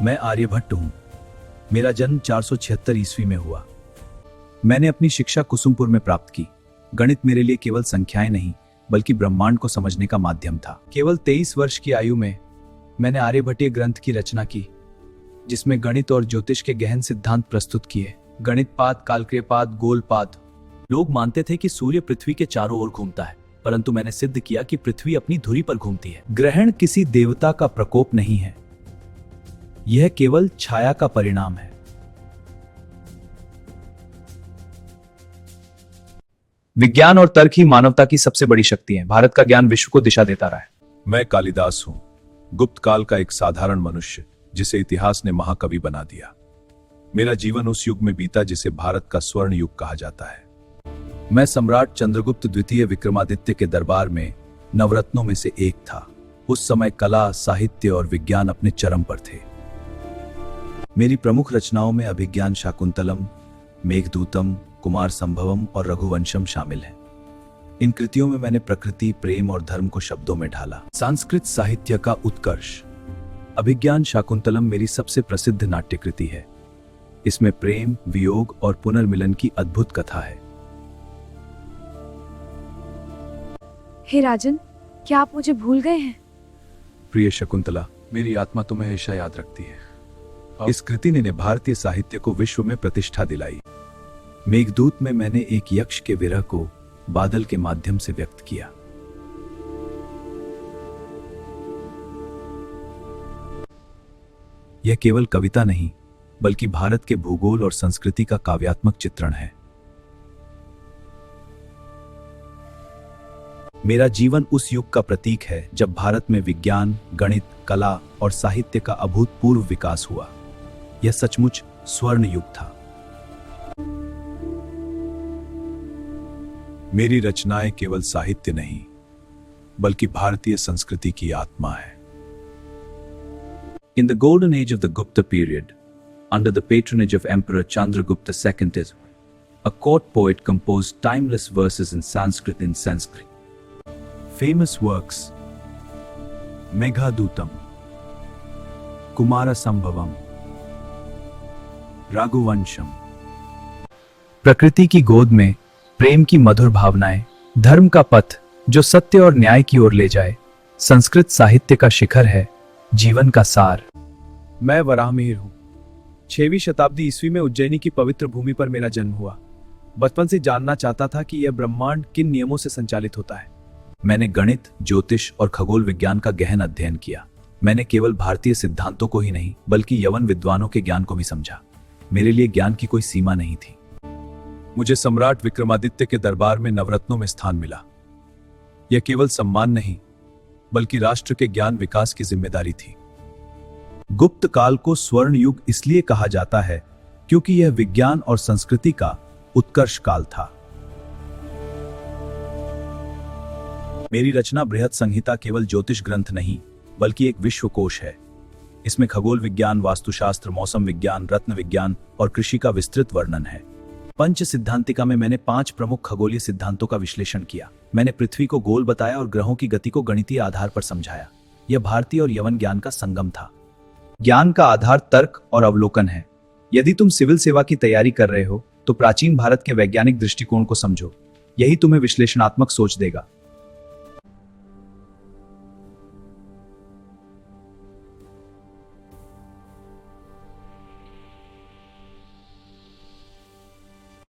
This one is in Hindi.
मैं आर्यभट्ट हूँ। मेरा जन्म 476 ईस्वी में हुआ। मैंने अपनी शिक्षा कुसुमपुर में प्राप्त की। गणित मेरे लिए केवल संख्याएं नहीं बल्कि ब्रह्मांड को समझने का माध्यम था। केवल 23 वर्ष की आयु में मैंने आर्यभट्टीय ग्रंथ की रचना की, जिसमें गणित और ज्योतिष के गहन सिद्धांत प्रस्तुत किए। गणितपाद, कालक्रयपाद, गोलपाद। लोग मानते थे कि सूर्य पृथ्वी के चारों ओर घूमता है, परंतु मैंने सिद्ध किया कि पृथ्वी अपनी धुरी पर घूमती है। ग्रहण किसी देवता का प्रकोप नहीं है, यह केवल छाया का परिणाम है। विज्ञान और तर्क ही मानवता की सबसे बड़ी शक्ति है। भारत का ज्ञान विश्व को दिशा देता रहा है। मैं कालिदास हूं, गुप्त काल का एक साधारण मनुष्य जिसे इतिहास ने महाकवि बना दिया। मेरा जीवन उस युग में बीता जिसे भारत का स्वर्ण युग कहा जाता है। मैं सम्राट चंद्रगुप्त द्वितीय विक्रमादित्य के दरबार में नवरत्नों में से एक था। उस समय कला, साहित्य और विज्ञान अपने चरम पर थे। मेरी प्रमुख रचनाओं में अभिज्ञान शाकुंतलम, मेघदूतम, कुमार संभवम और रघुवंशम शामिल हैं। इन कृतियों में मैंने प्रकृति, प्रेम और धर्म को शब्दों में ढाला। संस्कृत साहित्य का उत्कर्ष। अभिज्ञान शाकुंतलम मेरी सबसे प्रसिद्ध नाट्य कृति है। इसमें प्रेम, वियोग और पुनर्मिलन की अद्भुत कथा है। हे राजन, क्या आप मुझे भूल गए हैं? प्रिय शकुंतला, मेरी आत्मा तुम्हें हमेशा याद रखती है। इस कृति ने भारतीय साहित्य को विश्व में प्रतिष्ठा दिलाई। मेघदूत में मैंने एक यक्ष के विरह को बादल के माध्यम से व्यक्त किया। यह केवल कविता नहीं बल्कि भारत के भूगोल और संस्कृति का काव्यात्मक चित्रण है। मेरा जीवन उस युग का प्रतीक है जब भारत में विज्ञान, गणित, कला और साहित्य का अभूतपूर्व विकास हुआ। यह सचमुच स्वर्ण युग था। मेरी रचनाएं केवल साहित्य नहीं बल्कि भारतीय संस्कृति की आत्मा है। In the golden age of the Gupta period, under the patronage of Emperor Chandragupta II, a court poet composed timeless verses in Sanskrit. Famous works: Meghadutam, Kumara Sambhavam, Raghuvansham। प्रकृति की गोद में प्रेम की मधुर भावनाएं, धर्म का पथ जो सत्य और न्याय की ओर ले जाए, संस्कृत साहित्य का शिखर है, जीवन का सार। मैं वराहमिहिर हूँ। 6वीं शताब्दी ईस्वी में उज्जैनी की पवित्र भूमि पर मेरा जन्म हुआ। बचपन से जानना चाहता था कि यह ब्रह्मांड किन नियमों से संचालित होता है। मैंने गणित, ज्योतिष और खगोल विज्ञान का गहन अध्ययन किया। मैंने केवल भारतीय सिद्धांतों को ही नहीं बल्कि यवन विद्वानों के ज्ञान को भी समझा। मेरे लिए ज्ञान की कोई सीमा नहीं थी। मुझे सम्राट विक्रमादित्य के दरबार में नवरत्नों में स्थान मिला। यह केवल सम्मान नहीं बल्कि राष्ट्र के ज्ञान विकास की जिम्मेदारी थी। गुप्त काल को स्वर्ण युग इसलिए कहा जाता है क्योंकि यह विज्ञान और संस्कृति का उत्कर्ष काल था। मेरी रचना बृहत संहिता केवल ज्योतिष ग्रंथ नहीं बल्कि एक विश्वकोश है। इसमें खगोल विज्ञान, वास्तुशास्त्र, मौसम विज्ञान, रत्न विज्ञान और कृषि का विस्तृत वर्णन है। पंच सिद्धांतिका में मैंने 5 प्रमुख खगोलीय सिद्धांतों का विश्लेषण किया। मैंने पृथ्वी को गोल बताया और ग्रहों की गति को गणितीय आधार पर समझाया। यह भारतीय और यवन ज्ञान का संगम था। ज्ञान का आधार तर्क और अवलोकन है। यदि तुम सिविल सेवा की तैयारी कर रहे हो तो प्राचीन भारत के वैज्ञानिक दृष्टिकोण को समझो। यही तुम्हें विश्लेषणात्मक सोच देगा।